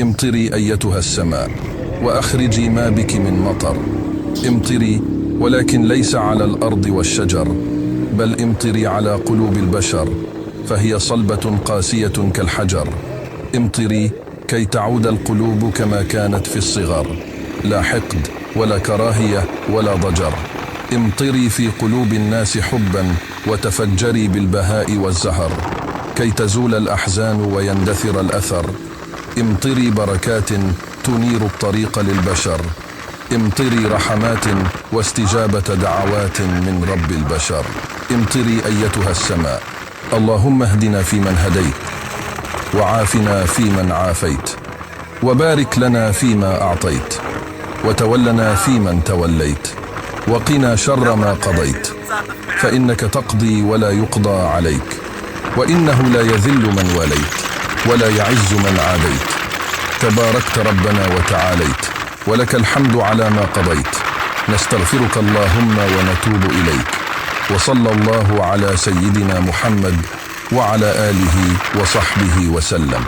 امطري أيتها السماء وأخرجي ما بك من مطر. امطري، ولكن ليس على الأرض والشجر، بل امطري على قلوب البشر، فهي صلبة قاسية كالحجر. امطري كي تعود القلوب كما كانت في الصغر، لا حقد ولا كراهية ولا ضجر. امطري في قلوب الناس حبا، وتفجري بالبهاء والزهر، كي تزول الأحزان ويندثر الأثر. امطري بركات تنير الطريق للبشر. امطري رحمات واستجابة دعوات من رب البشر. امطري أيتها السماء. اللهم اهدنا فيمن هديت، وعافنا فيمن عافيت، وبارك لنا فيما أعطيت، وتولنا فيمن توليت، وقنا شر ما قضيت، فإنك تقضي ولا يقضى عليك، وإنه لا يذل من واليت ولا يعز من عاديت. تباركت ربنا وتعاليت، ولك الحمد على ما قضيت. نستغفرك اللهم ونتوب إليك. وصلى الله على سيدنا محمد وعلى آله وصحبه وسلم.